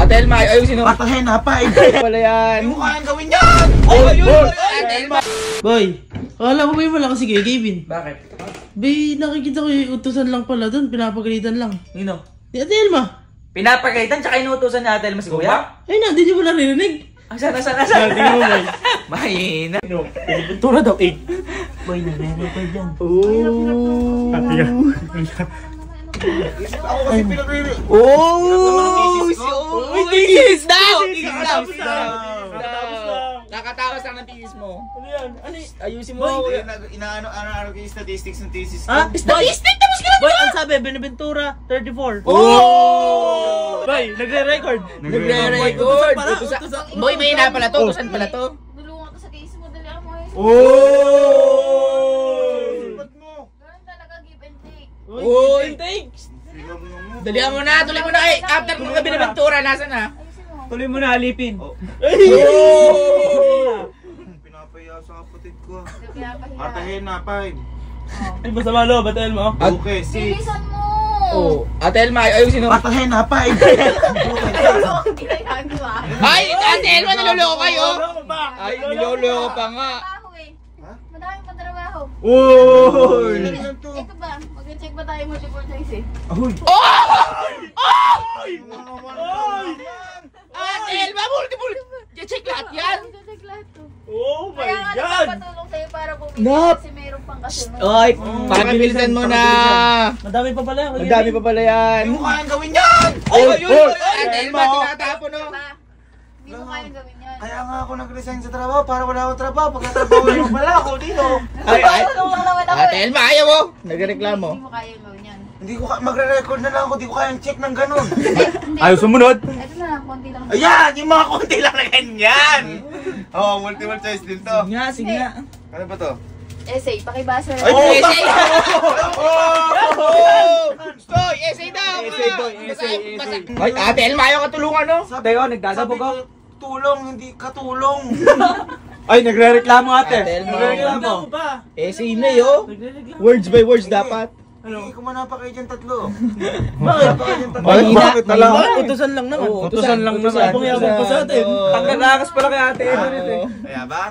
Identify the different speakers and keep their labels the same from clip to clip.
Speaker 1: Ate Elma, ayusin mo.
Speaker 2: Patahin, napay.
Speaker 1: Wala yan.
Speaker 2: Hindi mo kayang gawin yan!
Speaker 1: Ate Elma.
Speaker 3: Boy, akala ko ba yung malakas si Kevin?
Speaker 1: Bakit?
Speaker 3: Bay, nakikita ko yung utusan lang pala doon, pinapagalitan lang.
Speaker 1: Nino?
Speaker 3: Di Ate Elma.
Speaker 1: Pinapagalitan tsaka inuutosan ni Ate Elma si Kuya?
Speaker 3: Ay na, di niyo ba narinig?
Speaker 1: Sana.
Speaker 3: Tingnan mo, boy.
Speaker 1: Mahina.
Speaker 3: Pintura daw, 8. Boy, nare-record yan.
Speaker 2: Ako kasi pinag-riri.
Speaker 1: Tigis daw!
Speaker 3: Nakatawas
Speaker 1: lang ng thesis mo.
Speaker 3: Ano yan? Ano y-
Speaker 1: Ayusin mo.
Speaker 2: Inaano ko yung statistics ng thesis ko.
Speaker 3: Ha?
Speaker 1: Statistic! Tapos ka na!
Speaker 3: Boy, ang sabi, Benaventura, 34. Boy, nagre-record.
Speaker 1: Nagre-record. Boy, may ina pala to. Utusan pala to.
Speaker 4: Dulungan ko sa case mo, dali mo eh.
Speaker 2: Ba't mo?
Speaker 4: Ganun talaga, give and take.
Speaker 1: Intake! Dalihan mo na, tuloy mo na kay after mo ka Benaventura, nasa na?
Speaker 4: Ayusin mo.
Speaker 3: Tuloy mo na, alipin.
Speaker 2: Pinapaya sa kapatid ko.
Speaker 4: Hindi pinapahiya.
Speaker 2: Patahin, napay.
Speaker 3: Ay, masama lo, batal mo.
Speaker 2: Okay, si...
Speaker 4: Bilisan mo!
Speaker 1: Ate Elma, ayusin mo.
Speaker 2: Patahin, napay.
Speaker 4: Ginagawa.
Speaker 1: Ay, Ate Elma, niloloko kayo. Ay, niloloko pa nga.
Speaker 4: Trabaho eh. Madami pa trabaho.
Speaker 2: Uy!
Speaker 4: Ito ba? Mag-check ba tayo multiple choice eh?
Speaker 1: Ate Elma, multiple. Check lahat yan.
Speaker 4: Check lahat to.
Speaker 3: Oh my
Speaker 4: Kaya nga
Speaker 3: God!
Speaker 4: nagpapatulong sa'yo para bumili
Speaker 1: Nap!
Speaker 4: kasi meron pang kasunod.
Speaker 1: Ay, pabilisan mo na.
Speaker 3: Madami pa pala.
Speaker 1: Ang dami pa pala yan.
Speaker 2: Hindi mo kayang gawin yan!
Speaker 1: Ate Elma, tinatapon no.
Speaker 4: Hindi mo kayang gawin yan.
Speaker 2: Kaya nga ako nag-resign sa trabaho para wala akong trabaho. Pagkatrabaho mo pala ako dito.
Speaker 1: Ay,
Speaker 4: Tulungan naman ako
Speaker 1: Ate
Speaker 4: eh.
Speaker 1: Elma, ayaw mo. Nagreklamo.
Speaker 4: Hindi mo kayang gawin yan.
Speaker 2: Hindi ko magre-record na lang ako. Hindi ko kayang check ng ganun.
Speaker 4: Ayaw
Speaker 1: sumunod.
Speaker 4: Ito na lang, konti lang.
Speaker 2: Ayan! Yung mga konti lang na ganyan! Oo, multiple choice din to.
Speaker 1: Sige nga.
Speaker 2: Ano ba to?
Speaker 4: Essay, pakibasa
Speaker 2: Ay,
Speaker 4: lang.
Speaker 1: Essay!
Speaker 2: Oh!
Speaker 1: Stoy, essay daw.
Speaker 3: Essay, boy, essay.
Speaker 1: Ay, Ate Elma, ayaw ka tulungan no.
Speaker 2: Sabi ko, tulong, hindi katulong.
Speaker 5: Ay, nagre-reklamo ate.
Speaker 1: Ate Elma.
Speaker 3: Nagreklamo pa.
Speaker 1: Essay na yo.
Speaker 3: Nagreklamo.
Speaker 1: Words by words dapat.
Speaker 2: Hindi ko manapa kayo dyan tatlo.
Speaker 3: Bakit?
Speaker 5: Bakit talaga?
Speaker 3: Utusan lang naman.
Speaker 5: Utusan lang naman.
Speaker 3: Yabang-yabang pa sa atin.
Speaker 5: Pagkalakas pala kay ate.
Speaker 2: Kaya ba?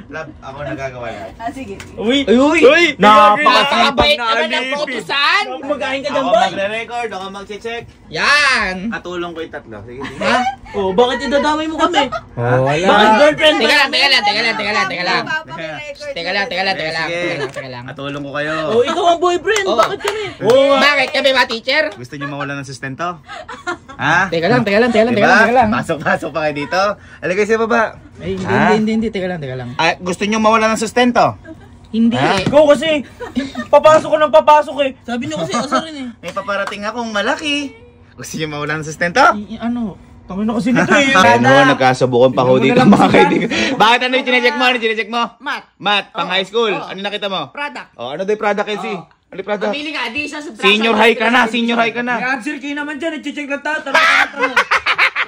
Speaker 2: Love, ako nagagawa lahat.
Speaker 4: Sige.
Speaker 3: Uy!
Speaker 1: Uy!
Speaker 5: Napakasipag
Speaker 1: Napakabait
Speaker 5: na
Speaker 1: naman ng
Speaker 5: alipin.
Speaker 1: pautusan.
Speaker 3: Magahin ka dyan,
Speaker 2: Ako
Speaker 3: boy!
Speaker 2: magre-record, ako mag-check.
Speaker 1: Yan.
Speaker 2: Katulong ko yung tatlo. Sige, sige.
Speaker 1: Ha?
Speaker 3: Oh, bakit idadamay mo kami?
Speaker 5: Oh, wala.
Speaker 3: Bakit girlfriend?
Speaker 1: Teka lang. Teka lang.
Speaker 2: Sige. Katulong ko kayo.
Speaker 3: Oh, ikaw ang boyfriend.
Speaker 1: Oh.
Speaker 3: Bakit kami?
Speaker 1: Bakit kami ba, teacher?
Speaker 2: Gusto niyo mawala ng sustento? Ha?
Speaker 1: Teka lang.
Speaker 2: Diba? Pasok pa kayo dito. Alagay sa baba.
Speaker 1: Ay,
Speaker 2: Ha?
Speaker 1: hindi. Teka lang.
Speaker 2: Ah, gusto niyo mawala ng sustento?
Speaker 1: Hindi
Speaker 2: Ha?
Speaker 1: eh.
Speaker 5: Ikaw kasi, papasok ko ng papasok eh.
Speaker 3: Sabi niyo kasi asa rin eh.
Speaker 2: May paparating akong malaki. Gusto niyo mawala ng sustento?
Speaker 1: Ano?
Speaker 5: Tangin na kasi nito eh.
Speaker 2: Ano, nagkasubukan pa ho
Speaker 5: Hindi mo
Speaker 2: dito
Speaker 5: na lang
Speaker 2: mga kaibigan. Bakit ano yung chinecheck mo? Ano yung chinecheck mo?
Speaker 1: Math.
Speaker 2: Math, pang high school. Ano nakita mo?
Speaker 1: Product.
Speaker 2: Oh, ano daw yung product kasi? Ano yung product?
Speaker 1: Pamili ka, addition, subtraction.
Speaker 2: Senior high ka na, senior high ka na.
Speaker 5: May answer kayo naman dyan, i-check lang tayo. Tanong.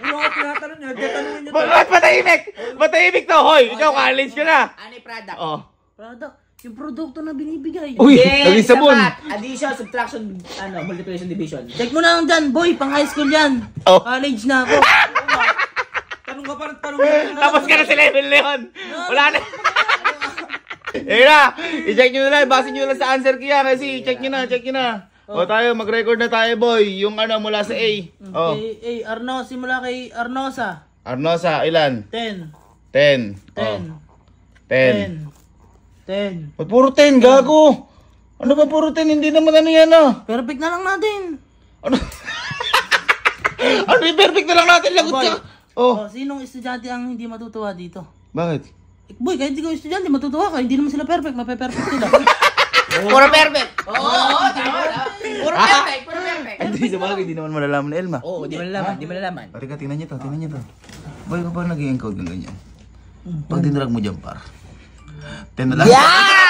Speaker 5: Ano ako tinatanong niya? Tatanungin niyo.
Speaker 2: Bakit matahimik? Matahimik to, hoy! Ikaw, college ka na.
Speaker 1: Ano yung product?
Speaker 2: Oh.
Speaker 3: Product. Yung produkto na binibigay.
Speaker 2: Uy,
Speaker 1: Yes,
Speaker 2: naging sabon.
Speaker 1: sa math. Addition, subtraction, multiplication, division.
Speaker 3: Check mo na lang dyan, boy. Pang high school yan.
Speaker 2: Oh.
Speaker 3: College na ako.
Speaker 5: Tanong ka pa, tanong
Speaker 2: Tapos ka na sa level na yun. Wala na. Eh na, i-check nyo na lang, base nyo na lang sa answer kaya kasi check nyo na. O tayo, mag-record na tayo boy, yung ano mula sa A. Oh.
Speaker 3: Eh, Arno, simula kay Arnosa.
Speaker 2: Arnosa, ilan?
Speaker 3: 10.
Speaker 2: 10.
Speaker 3: 10.
Speaker 2: 10.
Speaker 3: 10.
Speaker 2: Ba't puro 10, gago? Ano ba puro 10? Hindi naman ano yan ah.
Speaker 3: Perfect na lang natin.
Speaker 2: Ano? Ano yung perfect na lang natin, lagot ka. Oh,
Speaker 3: Oh, sinong estudyante ang hindi matutuwa dito?
Speaker 2: bakit?
Speaker 3: Eh, boy, kahit di ko estudyante, matutuwa ka. Hindi naman sila perfect. Mape-perfect sila.
Speaker 1: Puro perfect. Oo, tama. Puro perfect.
Speaker 2: Hindi sa bagay, hindi naman malalaman ni Elma.
Speaker 1: Oo, di malalaman.
Speaker 2: Pare ka, tingnan niyo to. Boy, kapag nag-i-encode ng ganyan, pag dinrag mo dyan par, 10 na lang.
Speaker 1: Yeah!